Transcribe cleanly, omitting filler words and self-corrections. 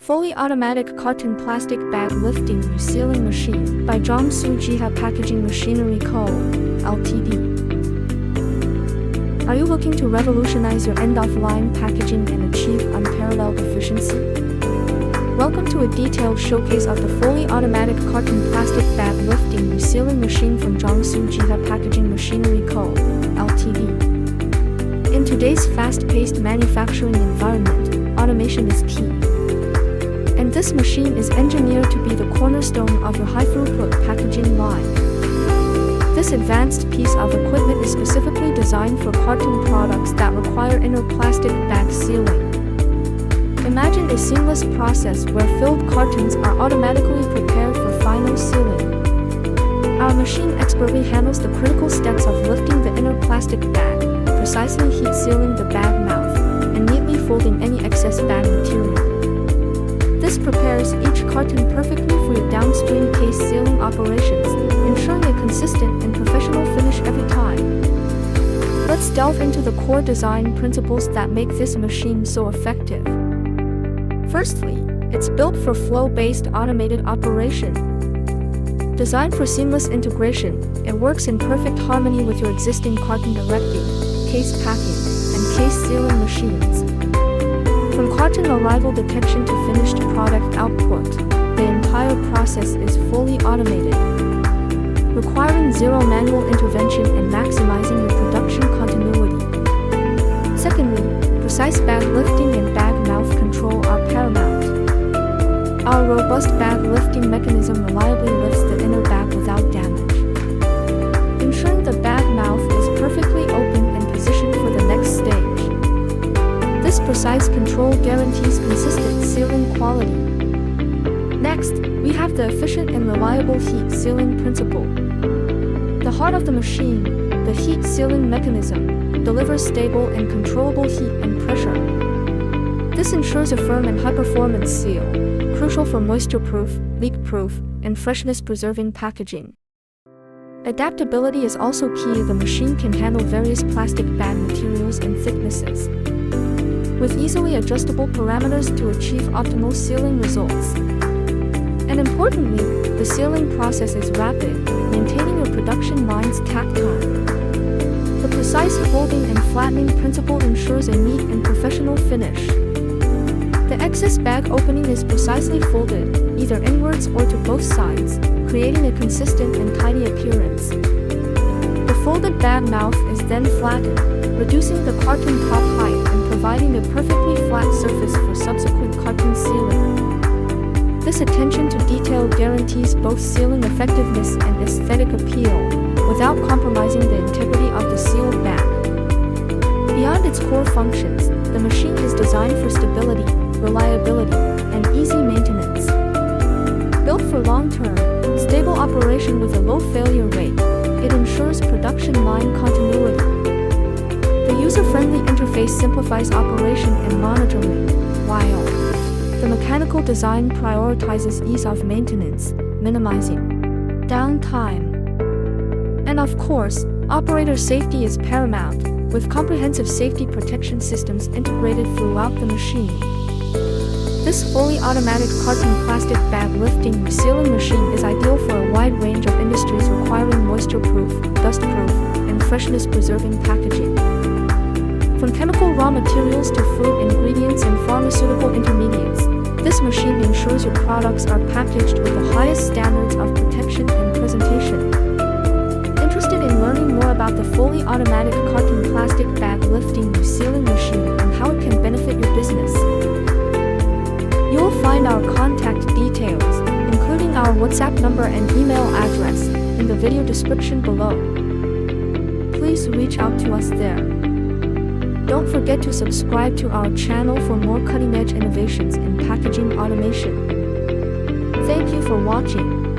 Fully Automatic Carton Plastic Bag Lifting Resealing Machine by Jiangsu Zhihe Packaging Machinery Co., Ltd. Are you looking to revolutionize your end-of-line packaging and achieve unparalleled efficiency? Welcome to a detailed showcase of the fully automatic carton plastic bag lifting resealing machine from Jiangsu Zhihe Packaging Machinery Co., Ltd. In today's fast-paced manufacturing environment, automation is key. And this machine is engineered to be the cornerstone of your high-throughput packaging line. This advanced piece of equipment is specifically designed for carton products that require inner plastic bag sealing. Imagine a seamless process where filled cartons are automatically prepared for final sealing. Our machine expertly handles the critical steps of lifting the inner plastic bag, precisely heat sealing the bag mouth, and neatly folding any excess bag material. This prepares each carton perfectly for your downstream case sealing operations, ensuring a consistent and professional finish every time. Let's delve into the core design principles that make this machine so effective. Firstly, it's built for flow-based automated operation. Designed for seamless integration, it works in perfect harmony with your existing carton directing, case packing, and case sealing machines. From carton arrival detection to finished product output, the entire process is fully automated, requiring zero manual intervention and maximizing your production continuity. Secondly, precise bag lifting and bag mouth control are paramount. Our robust bag lifting mechanism reliably lifts the inner bag without damage, ensuring the bag mouth is perfectly open and positioned for the next stage. This precise control guarantees consistent sealing quality. Next, we have the efficient and reliable heat sealing principle. The heart of the machine, the heat sealing mechanism, delivers stable and controllable heat and pressure. This ensures a firm and high-performance seal, crucial for moisture-proof, leak-proof, and freshness-preserving packaging. Adaptability is also key. The machine can handle various plastic bag materials and thicknesses, with easily adjustable parameters to achieve optimal sealing results. And importantly, the sealing process is rapid, maintaining your production line's takt time. The precise folding and flattening principle ensures a neat and professional finish. The excess bag opening is precisely folded, either inwards or to both sides, creating a consistent and tidy appearance. The folded bag mouth is then flattened, reducing the carton top height and providing a perfectly flat surface for subsequent carton sealing. This attention to detail guarantees both sealing effectiveness and aesthetic appeal, without compromising the integrity of the sealed bag. Beyond its core functions, the machine is designed for stability, reliability, and easy maintenance. Built for long-term, stable operation with a low failure rate, it ensures production line continuity. The user-friendly interface simplifies operation and monitoring, while the mechanical design prioritizes ease of maintenance, minimizing downtime. And of course, operator safety is paramount, with comprehensive safety protection systems integrated throughout the machine. This fully automatic carton plastic bag lifting resealing machine is ideal for a wide range of industries requiring moisture-proof, dust-proof, and freshness-preserving packaging. From chemical raw materials to fruit ingredients and pharmaceutical intermediates, this machine ensures your products are packaged with the highest standards of protection and presentation. Interested in learning more about the fully automatic carton plastic bag lifting resealing machine and how it can benefit your business? You'll find our contact details, including our WhatsApp number and email address, in the video description below. Please reach out to us there. Don't forget to subscribe to our channel for more cutting-edge innovations in packaging automation. Thank you for watching.